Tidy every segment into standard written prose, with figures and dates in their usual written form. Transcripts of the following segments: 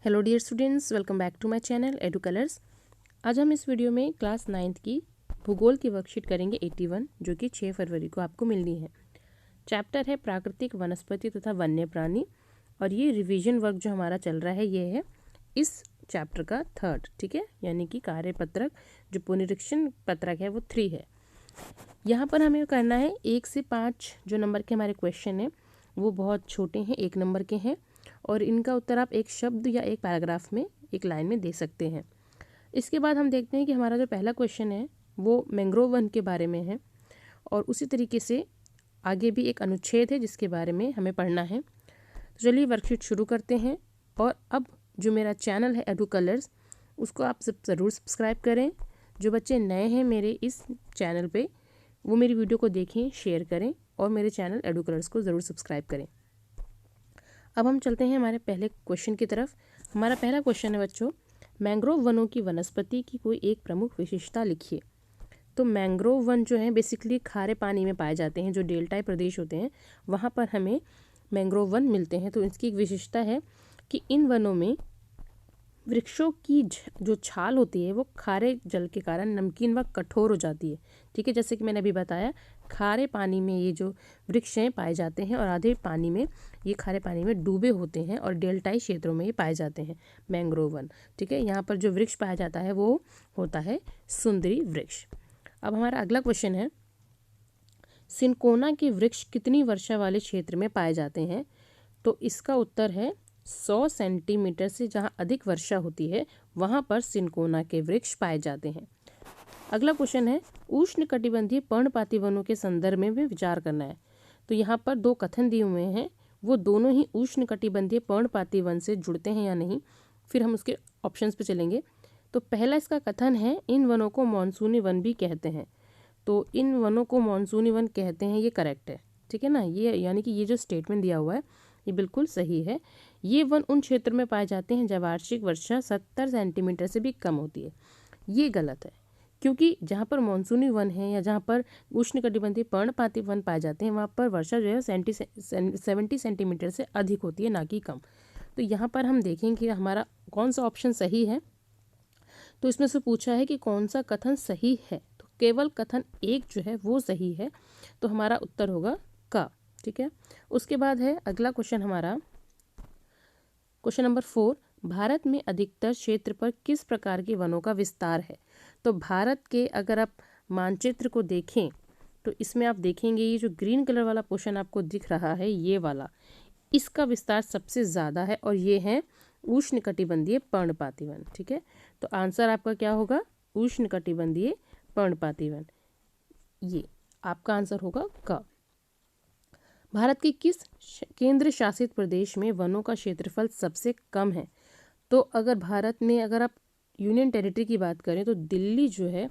Hello dear students, welcome back to my channel Edu Colors. आज हम इस video में क्लास 9th की भूगोल की वर्कशीट करेंगे 81, जो कि 6 फरवरी को आपको मिलनी है। चैप्टर है प्राकृतिक वनस्पति तथा वन्य प्राणी, और ये रिवीजन वर्क जो हमारा चल रहा है ये है इस चैप्टर का 3rd, ठीक है, यानी कि कार्यपत्रक जो पुनरीक्षण पत्रक है वो 3 है। यहाँ पर हमें करना है 1 से 5 जो नंबर के हमारे क्वेश्चन हैं वो बहुत छोटे हैं, 1 नंबर के हैं, और इनका उत्तर आप एक शब्द या एक पैराग्राफ में, एक लाइन में दे सकते हैं। इसके बाद हम देखते हैं कि हमारा जो पहला क्वेश्चन है वो मैंग्रोव वन के बारे में है, और उसी तरीके से आगे भी एक अनुच्छेद है जिसके बारे में हमें पढ़ना है। तो चलिए वर्कशीट शुरू करते हैं। और अब जो मेरा चैनल है एडू कलर्स, उसको आप सब ज़रूर सब्सक्राइब करें। जो बच्चे नए हैं मेरे इस चैनल पे, वो मेरी वीडियो को देखें, शेयर करें, और मेरे चैनल एडू कलर्स को ज़रूर सब्सक्राइब करें। अब हम चलते हैं हमारे पहले क्वेश्चन की तरफ। हमारा पहला क्वेश्चन है बच्चों, मैंग्रोव वनों की वनस्पति की कोई एक प्रमुख विशेषता लिखिए। तो मैंग्रोव वन जो है बेसिकली खारे पानी में पाए जाते हैं, जो डेल्टाई प्रदेश होते हैं वहाँ पर हमें मैंग्रोव वन मिलते हैं। तो इसकी एक विशेषता है कि इन वनों में वृक्षों की जो छाल होती है वो खारे जल के कारण नमकीन व कठोर हो जाती है, ठीक है। जैसे कि मैंने अभी बताया, खारे पानी में ये जो वृक्ष हैं पाए जाते हैं, और आधे पानी में ये खारे पानी में डूबे होते हैं, और डेल्टाई क्षेत्रों में ये पाए जाते हैं मैंग्रोव वन, ठीक है। यहाँ पर जो वृक्ष पाया जाता है वो होता है सुंदरी वृक्ष। अब हमारा अगला क्वेश्चन है, सिनकोना के वृक्ष कितनी वर्षा वाले क्षेत्र में पाए जाते हैं। तो इसका उत्तर है 100 सेंटीमीटर से जहाँ अधिक वर्षा होती है वहाँ पर सिनकोना के वृक्ष पाए जाते हैं। अगला क्वेश्चन है, उष्णकटिबंधीय पर्णपाती वनों के संदर्भ में भी विचार करना है। तो यहाँ पर 2 कथन दिए हुए हैं, वो दोनों ही उष्णकटिबंधीय पर्णपाती वन से जुड़ते हैं या नहीं, फिर हम उसके ऑप्शंस पे चलेंगे। तो पहला इसका कथन है, इन वनों को मानसूनी वन भी कहते हैं। तो इन वनों को मानसूनी वन कहते हैं, ये करेक्ट है, ठीक है ना। ये यानी कि ये जो स्टेटमेंट दिया हुआ है ये बिल्कुल सही है। ये वन उन क्षेत्र में पाए जाते हैं जहाँ वार्षिक वर्षा 70 सेंटीमीटर से भी कम होती है। ये गलत है, क्योंकि जहाँ पर मानसूनी वन है या जहाँ पर उष्णकटिबंधीय पर्णपाती वन पाए जाते हैं वहाँ पर वर्षा जो है 70 सेंटीमीटर से अधिक होती है, ना कि कम। तो यहाँ पर हम देखेंगे कि हमारा कौन सा ऑप्शन सही है। तो इसमें से पूछा है कि कौन सा कथन सही है, तो केवल कथन 1 जो है वो सही है, तो हमारा उत्तर होगा का, ठीक है। उसके बाद है अगला क्वेश्चन हमारा, क्वेश्चन नंबर 4, भारत में अधिकतर क्षेत्र पर किस प्रकार के वनों का विस्तार है। तो भारत के अगर आप मानचित्र को देखें तो इसमें आप देखेंगे ये जो ग्रीन कलर वाला पोर्शन आपको दिख रहा है ये वाला, इसका विस्तार सबसे ज़्यादा है, और ये है उष्णकटिबंधीय पर्णपाती वन, ठीक है। तो आंसर आपका क्या होगा, उष्णकटिबंधीय पर्णपाती वन, ये आपका आंसर होगा का। भारत के किस केंद्र शासित प्रदेश में वनों का क्षेत्रफल सबसे कम है। तो अगर भारत में अगर आप यूनियन टेरिटरी की बात करें तो दिल्ली जो है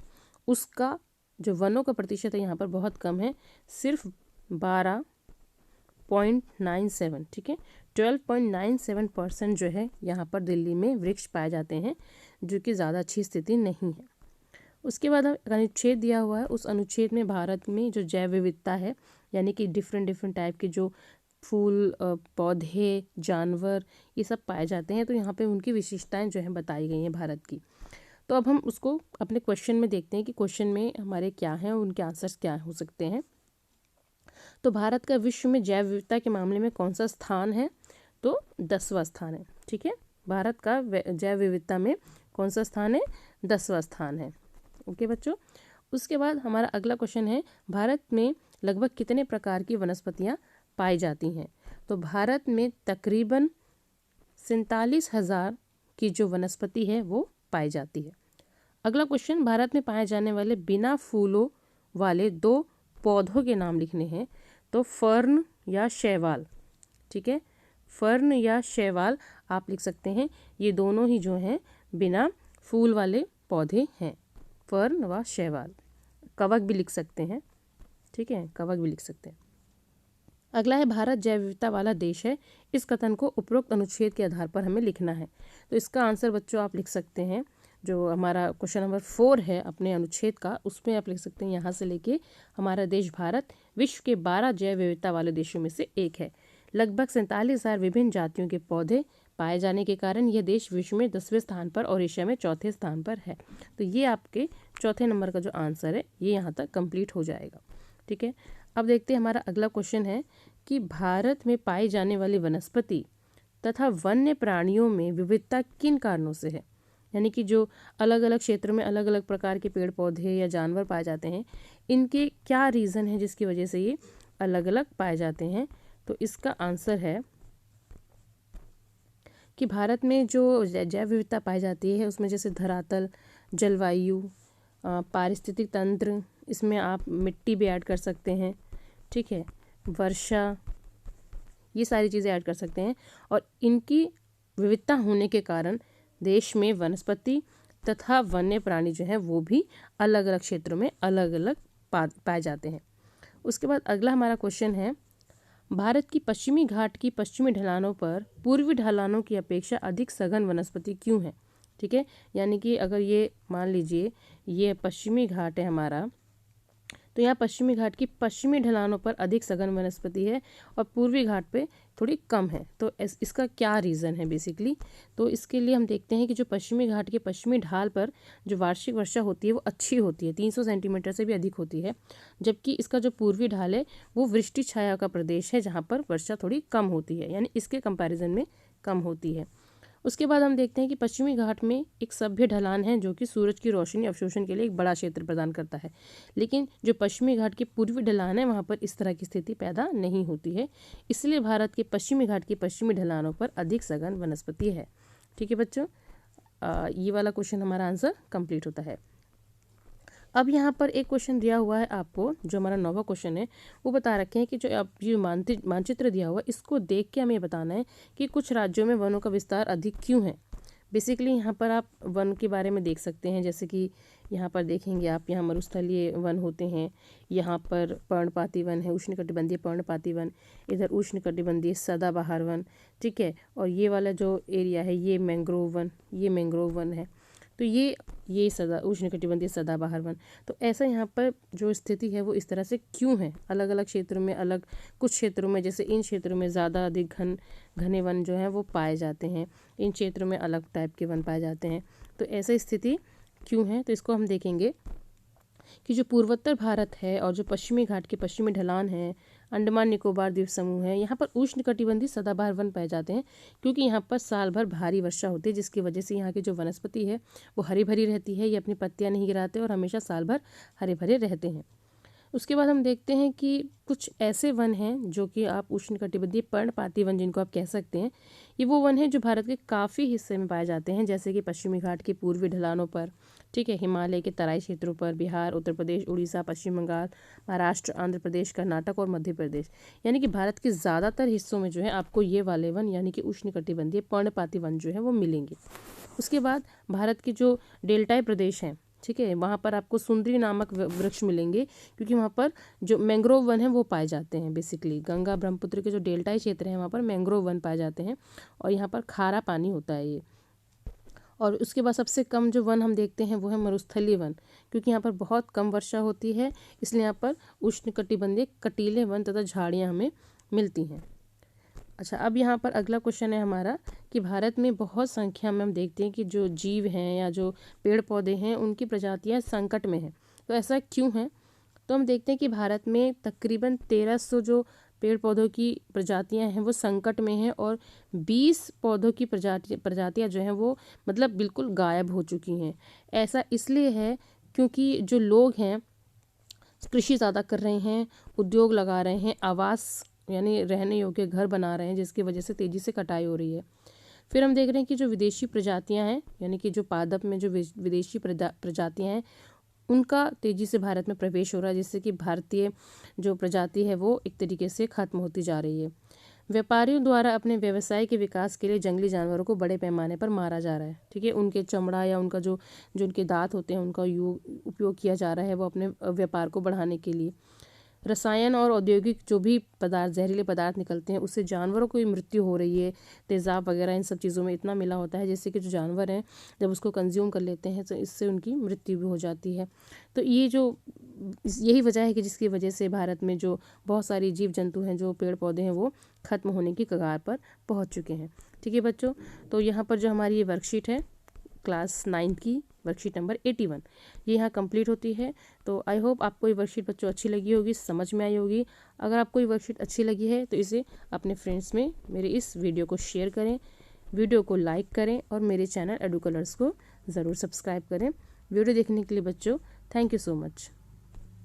उसका जो वनों का प्रतिशत है यहाँ पर बहुत कम है, सिर्फ 12.97, ठीक है। 12.97% जो है यहाँ पर दिल्ली में वृक्ष पाए जाते हैं, जो कि ज़्यादा अच्छी स्थिति नहीं है। उसके बाद अनुच्छेद दिया हुआ है, उस अनुच्छेद में भारत में जो जैव विविधता है, यानी कि डिफरेंट टाइप के जो फूल, पौधे, जानवर, ये सब पाए जाते हैं, तो यहाँ पे उनकी विशेषताएं जो हैं बताई गई हैं भारत की। तो अब हम उसको अपने क्वेश्चन में देखते हैं कि क्वेश्चन में हमारे क्या हैं और उनके आंसर्स क्या हो सकते हैं। तो भारत का विश्व में जैव विविधता के मामले में कौन सा स्थान है। तो 10वां स्थान है, ठीक है। भारत का जैव विविधता में कौन सा स्थान है, 10वां स्थान है, ओके बच्चों। उसके बाद हमारा अगला क्वेश्चन है, भारत में लगभग कितने प्रकार की वनस्पतियां पाई जाती हैं। तो भारत में तकरीबन 47,000 की जो वनस्पति है वो पाई जाती है। अगला क्वेश्चन, भारत में पाए जाने वाले बिना फूलों वाले 2 पौधों के नाम लिखने हैं। तो फर्न या शैवाल, ठीक है, फर्न या शैवाल आप लिख सकते हैं। ये दोनों ही जो हैं बिना फूल वाले पौधे हैं, फर्न व शैवाल। कवक भी लिख सकते हैं, ठीक है, कवक भी लिख सकते हैं। अगला है, भारत जैव विविधता वाला देश है, इस कथन को उपरोक्त अनुच्छेद के आधार पर हमें लिखना है। तो इसका आंसर बच्चों आप लिख सकते हैं, जो हमारा क्वेश्चन नंबर 4 है अपने अनुच्छेद का, उसमें आप लिख सकते हैं यहाँ से लेके हमारा देश भारत विश्व के 12 जैव विविधता वाले देशों में से एक है। लगभग 47,000 विभिन्न जातियों के पौधे पाए जाने के कारण यह देश विश्व में 10वें स्थान पर और एशिया में 4थे स्थान पर है। तो ये आपके चौथे नंबर का जो आंसर है ये यहाँ तक कंप्लीट हो जाएगा। ठीक है, अब देखते हैं हमारा अगला क्वेश्चन है कि भारत में पाई जाने वाली वनस्पति तथा वन्य प्राणियों में विविधता किन कारणों से है। यानी कि जो अलग अलग क्षेत्र में अलग अलग प्रकार के पेड़ पौधे या जानवर पाए जाते हैं, इनके क्या रीज़न है जिसकी वजह से ये अलग अलग पाए जाते हैं। तो इसका आंसर है कि भारत में जो जैव विविधता पाई जाती है उसमें जैसे धरातल, जलवायु, पारिस्थितिक तंत्र, इसमें आप मिट्टी भी ऐड कर सकते हैं। ठीक है, वर्षा, ये सारी चीज़ें ऐड कर सकते हैं और इनकी विविधता होने के कारण देश में वनस्पति तथा वन्य प्राणी जो है वो भी अलग अलग क्षेत्रों में अलग अलग पाए जाते हैं। उसके बाद अगला हमारा क्वेश्चन है, भारत की पश्चिमी घाट की पश्चिमी ढलानों पर पूर्वी ढलानों की अपेक्षा अधिक सघन वनस्पति क्यों है। ठीक है, यानी कि अगर ये मान लीजिए ये पश्चिमी घाट है हमारा, तो यहाँ पश्चिमी घाट की पश्चिमी ढलानों पर अधिक सघन वनस्पति है और पूर्वी घाट पे थोड़ी कम है। तो इसका क्या रीज़न है बेसिकली। तो इसके लिए हम देखते हैं कि जो पश्चिमी घाट के पश्चिमी ढाल पर जो वार्षिक वर्षा होती है वो अच्छी होती है, 300 सेंटीमीटर से भी अधिक होती है, जबकि इसका जो पूर्वी ढाल है वो वृष्टि छाया का प्रदेश है जहाँ पर वर्षा थोड़ी कम होती है, यानी इसके कंपैरिजन में कम होती है। उसके बाद हम देखते हैं कि पश्चिमी घाट में एक सभ्य ढलान है जो कि सूरज की रोशनी अवशोषण के लिए एक बड़ा क्षेत्र प्रदान करता है, लेकिन जो पश्चिमी घाट की पूर्वी ढलान है वहाँ पर इस तरह की स्थिति पैदा नहीं होती है, इसलिए भारत के पश्चिमी घाट की पश्चिमी ढलानों पर अधिक सघन वनस्पति है। ठीक है बच्चों, ये वाला क्वेश्चन हमारा आंसर कंप्लीट होता है। अब यहाँ पर एक क्वेश्चन दिया हुआ है आपको, जो हमारा 9वां क्वेश्चन है, वो बता रखे हैं कि जो अब ये मानचित्र दिया हुआ है इसको देख के हमें बताना है कि कुछ राज्यों में वनों का विस्तार अधिक क्यों है। बेसिकली यहाँ पर आप वन के बारे में देख सकते हैं, जैसे कि यहाँ पर देखेंगे आप, यहाँ मरुस्थलीय वन होते हैं, यहाँ पर पर्णपाती वन है, उष्णकटिबंधीय पर्णपाती वन, इधर उष्णकटिबंधीय सदाबहार वन। ठीक है, और ये वाला जो एरिया है ये मैंग्रोव वन है। तो ये उष्णकटिबंधीय सदाबहार वन। तो ऐसा यहाँ पर जो स्थिति है वो इस तरह से क्यों है, अलग अलग क्षेत्रों में अलग, कुछ क्षेत्रों में जैसे इन क्षेत्रों में ज़्यादा अधिक घने वन जो है वो पाए जाते हैं, इन क्षेत्रों में अलग टाइप के वन पाए जाते हैं। तो ऐसी स्थिति क्यों है, तो इसको हम देखेंगे कि जो पूर्वोत्तर भारत है और जो पश्चिमी घाट के पश्चिमी ढलान है, अंडमान निकोबार द्वीप समूह है, यहाँ पर उष्णकटिबंधीय सदाबहार वन पाए जाते हैं, क्योंकि यहाँ पर साल भर भारी वर्षा होती है, जिसकी वजह से यहाँ की जो वनस्पति है वो हरी भरी रहती है, ये अपनी पत्तियाँ नहीं गिराते और हमेशा साल भर हरे भरे रहते हैं। उसके बाद हम देखते हैं कि कुछ ऐसे वन हैं जो कि आप उष्णकटिबंधीय पर्णपाती वन जिनको आप कह सकते हैं, ये वो वन है जो भारत के काफ़ी हिस्से में पाए जाते हैं, जैसे कि पश्चिमी घाट के पूर्वी ढलानों पर, ठीक है, हिमालय के तराई क्षेत्रों पर, बिहार, उत्तर प्रदेश, उड़ीसा, पश्चिम बंगाल, महाराष्ट्र, आंध्र प्रदेश, कर्नाटक और मध्य प्रदेश। यानी कि भारत के ज़्यादातर हिस्सों में जो है आपको ये वाले वन यानी कि उष्णकटिबंधीय पर्णपाती वन जो है वो मिलेंगे। उसके बाद भारत के जो डेल्टाई प्रदेश हैं, ठीक है, वहाँ पर आपको सुंदरी नामक वृक्ष मिलेंगे, क्योंकि वहाँ पर जो मैंग्रोव वन है वो पाए जाते हैं। बेसिकली गंगा ब्रह्मपुत्र के जो डेल्टाई क्षेत्र हैं वहाँ पर मैंग्रोव वन पाए जाते हैं और यहाँ पर खारा पानी होता है ये। और उसके बाद सबसे कम जो वन हम देखते हैं वो है मरुस्थलीय वन, क्योंकि यहाँ पर बहुत कम वर्षा होती है, इसलिए यहाँ पर उष्णकटिबंधीय कटीले वन तथा झाड़ियाँ हमें मिलती हैं। अच्छा, अब यहाँ पर अगला क्वेश्चन है हमारा कि भारत में बहुत संख्या में हम देखते हैं कि जो जीव हैं या जो पेड़ पौधे हैं उनकी प्रजातियाँ संकट में हैं। तो ऐसा क्यों है, तो हम देखते हैं कि भारत में तकरीबन 1300 जो पेड़ पौधों की प्रजातियाँ हैं वो संकट में हैं और 20 पौधों की प्रजातियाँ जो हैं वो मतलब बिल्कुल गायब हो चुकी हैं। ऐसा इसलिए है क्योंकि जो लोग हैं कृषि ज़्यादा कर रहे हैं, उद्योग लगा रहे हैं, आवास यानी रहने योग्य घर बना रहे हैं, जिसकी वजह से तेज़ी से कटाई हो रही है। फिर हम देख रहे हैं कि जो विदेशी प्रजातियां हैं, यानी कि जो पादप में जो विदेशी प्रजातियां हैं उनका तेज़ी से भारत में प्रवेश हो रहा है, जिससे कि भारतीय जो प्रजाति है वो एक तरीके से ख़त्म होती जा रही है। व्यापारियों द्वारा अपने व्यवसाय के विकास के लिए जंगली जानवरों को बड़े पैमाने पर मारा जा रहा है। ठीक है, उनके चमड़ा या उनका जो उनके दांत होते हैं उनका उपयोग किया जा रहा है वो अपने व्यापार को बढ़ाने के लिए। रसायन और औद्योगिक जो भी पदार्थ, जहरीले पदार्थ निकलते हैं, उससे जानवरों की मृत्यु हो रही है। तेज़ाब वगैरह इन सब चीज़ों में इतना मिला होता है जिससे कि जो जानवर हैं जब उसको कंज्यूम कर लेते हैं तो इससे उनकी मृत्यु भी हो जाती है। तो ये जो यही वजह है कि जिसकी वजह से भारत में जो बहुत सारी जीव जंतु हैं, जो पेड़ पौधे हैं, वो ख़त्म होने की कगार पर पहुंच चुके हैं। ठीक है बच्चों, तो यहाँ पर जो हमारी ये वर्कशीट है क्लास 9 की, वर्कशीट नंबर 81, ये यहाँ कंप्लीट होती है। तो आई होप आपको ये वर्कशीट बच्चों अच्छी लगी होगी, समझ में आई होगी। अगर आपको ये वर्कशीट अच्छी लगी है तो इसे अपने फ्रेंड्स में मेरे इस वीडियो को शेयर करें, वीडियो को लाइक करें और मेरे चैनल एडू कलर्स को ज़रूर सब्सक्राइब करें। वीडियो देखने के लिए बच्चों थैंक यू सो मच।